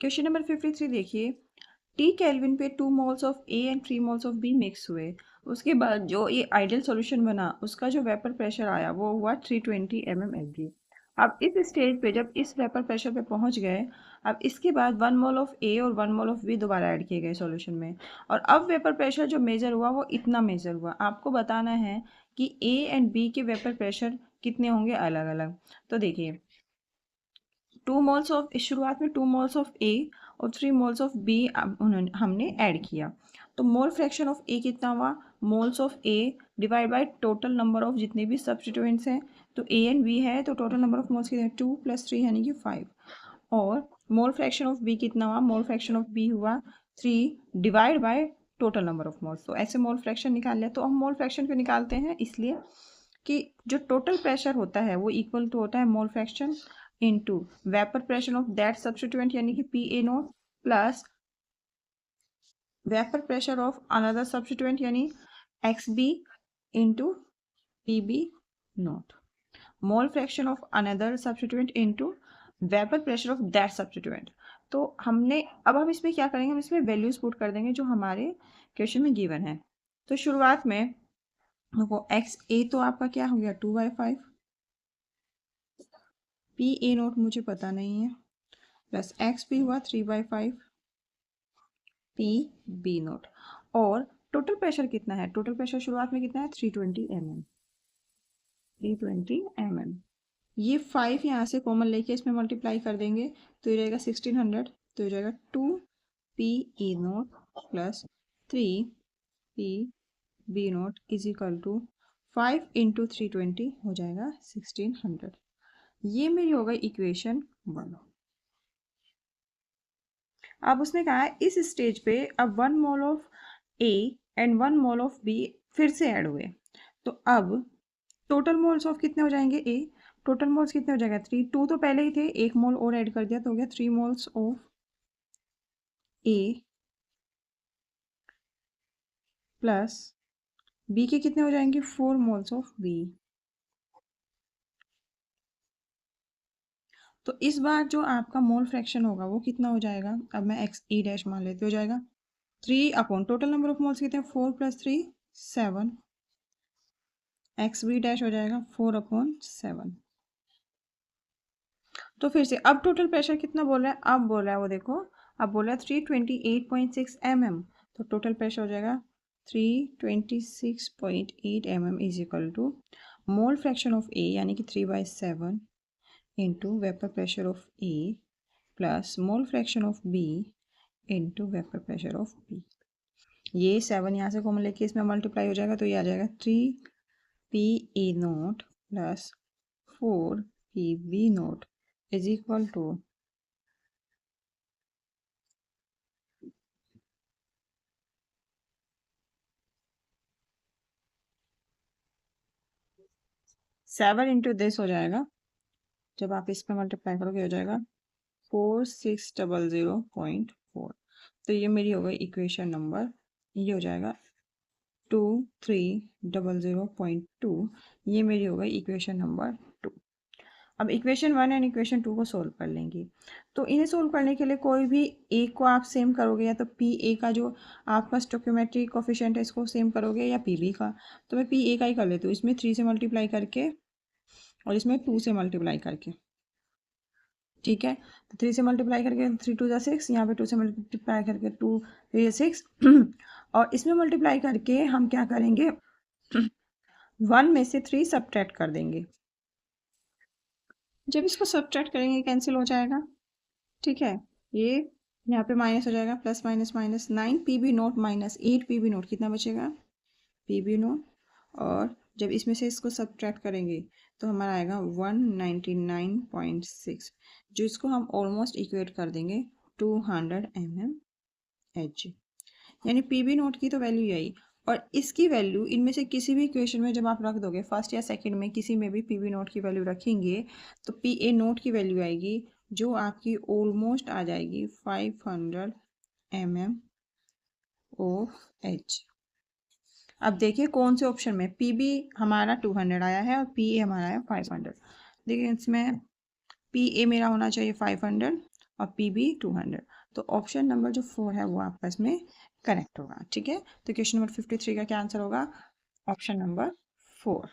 Question number 53 देखिए, T kelvin पे 2 moles of A and 3 moles of B mix हुए। उसके बाद जो ये आइडियल सॉल्यूशन बना उसका जो वेपर प्रेशर आया वो हुआ 320 mmHg। अब इस स्टेज पे जब इस वेपर प्रेशर पे पहुंच गए, अब इसके बाद 1 मोल ऑफ ए और 1 मोल ऑफ बी दोबारा ऐड किए गए सॉल्यूशन में, और अब वेपर प्रेशर जो मेजर हुआ वो इतना मेजर हुआ। आपको बताना है कि ए एंड बी के वेपर प्रेशर कितने होंगे अलग अलग। तो देखिए, 2 मोल्स ऑफ, शुरुआत में 2 मोल्स ऑफ ए और 3 मोल्स ऑफ बी उन्होंने हमने ऐड किया। तो मोल फ्रैक्शन ऑफ ए कितना हुआ, moles of A divide by total number of जितने भी सब्स्टिट्यूएंट्स हैं। तो ए एंड बी है तो टोटल नंबर ऑफ मोल्स कितने, 2 + 3 यानी कि 5। और मोल फ्रैक्शन ऑफ बी कितना हुआ, मोल फ्रैक्शन ऑफ बी हुआ 3 divide by total number of moles. तो ऐसे मोल फ्रैक्शन निकाल लिया। तो हम मोल फ्रैक्शन क्यों निकालते हैं, इसलिए कि जो टोटल प्रेशर होता है वो इक्वल टू होता है mole fraction into vapour pressure of that substituent यानी कि P A not plus vapour pressure of another substituent यानी X B into P B not. Mole fraction of another substituent into vapour pressure of that substituent. तो हमने अब हम इसमें क्या करेंगे, हम इसमें वैल्यूज पुट कर देंगे जो हमारे क्वेश्चन में गिवन है। तो शुरुआत में वो एक्स ए तो आपका क्या हो गया 2/5, पी ए नोट मुझे पता नहीं है, प्लस एक्स भी हुआ 3/5 पी बी नोट। और टोटल प्रेशर कितना है, टोटल प्रेशर शुरुआत में कितना है 320 mm, 320 mm। ये 5 यहाँ से कॉमन लेके इसमें मल्टीप्लाई कर देंगे तो ये रहेगा 1600। तो ये रहेगा 2 P E nought plus 3 P B nought is equal to 5 into 320 हो जाएगा 1600। ये मेरी हो गई इक्वेशन 1। अब उसने कहा है इस स्टेज पे अब 1 mole of A and 1 mole of B फिर से ऐड हुए। तो अब टोटल मोल्स ऑफ कितने हो जाएंगे, ए टोटल मोल्स कितने हो जाएगा 3, 2 तो पहले ही थे, 1 मोल और ऐड कर दिया तो हो गया 3 moles of A plus B के कितने हो जाएंगे 4 मोल्स ऑफ बी। तो इस बार जो आपका मोल फ्रैक्शन होगा वो कितना हो जाएगा, अब मैं एक्स ई डैश मान लेती हो जाएगा 3 upon total number of moles कितने हैं 4 + 3 7, एक्स बी डैश हो जाएगा 4/7। तो फिर से अब टोटल प्रेशर कितना बोल रहा है, अब बोल रहा है वो देखो, अब बोल रहा है 328.6 mm। तो टोटल प्रेशर हो जाएगा 326.8 mm is equal to mole fraction of A यानी कि 3/7 into vapour pressure of A plus mole fraction of B into vapour pressure of B. ये 7 यहाँ से कॉमन लेके इसमें मल्टीप्लाई हो जाएगा तो ये आ जाएगा 3 P A nought plus 4 P B nought is equal to 7 into this हो जाएगा, जब आप इस पर मल्टीप्लाई करोगे हो जाएगा 4600.4। तो ये मेरी हो गई इक्वेशन नंबर, ये हो जाएगा 2300.2। ये मेरी हो गई इक्वेशन नंबर 2। अब इक्वेशन 1 एंड इक्वेशन 2 को सोल्व कर लेंगे। तो इन्हें सोल्व करने के लिए कोई भी एक को आप सेम करोगे, या तो पी ए का जो आपका स्टोइकियोमेट्रिक कोफिशिएंट है इसको सेम करोगे, या पी बी का। तो मैं पी ए का ही कर लेती हूँ, इसमें 3 से मल्टीप्लाई करके और इसमें 2 से मल्टीप्लाई करके। ठीक है, तो 3 से मल्टीप्लाई करके 3 2 6, यहाँ पे 2 से मल्टीप्लाई करके 2 3 6 और इसमें मल्टीप्लाई करके हम क्या करेंगे 1 में से 3 सब्ट्रैक्ट कर देंगे। जब इसको सब्ट्रैक्ट करेंगे कैंसिल हो जाएगा। ठीक है, ये यहाँ पे माइनस हो जाएगा, plus minus minus 9 P B nought minus 8 P B nought कितना बचेगा पी बी नोट। और जब इसमें से इसको सब्ट्रैक्ट करेंगे तो हमारा आएगा 199.6, जो इसको हम ऑलमोस्ट इक्वेट कर देंगे 200 mmHg। यानी पी बी नोट की तो वैल्यू यही, और इसकी वैल्यू इनमें से किसी भी इक्वेशन में जब आप रख दोगे फर्स्ट या सेकंड में किसी में भी पी बी नोट की वैल्यू रखेंगे तो पी ए नोट की वैल्यू आएगी जो आपकी ऑलमोस्ट आ जाएगी 500 mmOH। अब देखिए कौन से ऑप्शन में पी बी हमारा 200 आया है और पी ए हमारा है 500। देखिए इसमें पी ए मेरा होना चाहिए 500 और पी भी 200। तो ऑप्शन नंबर जो 4 है वो आपका इसमें करेक्ट होगा। ठीक है, तो क्वेश्चन नंबर 53 का क्या आंसर होगा? Option number 4।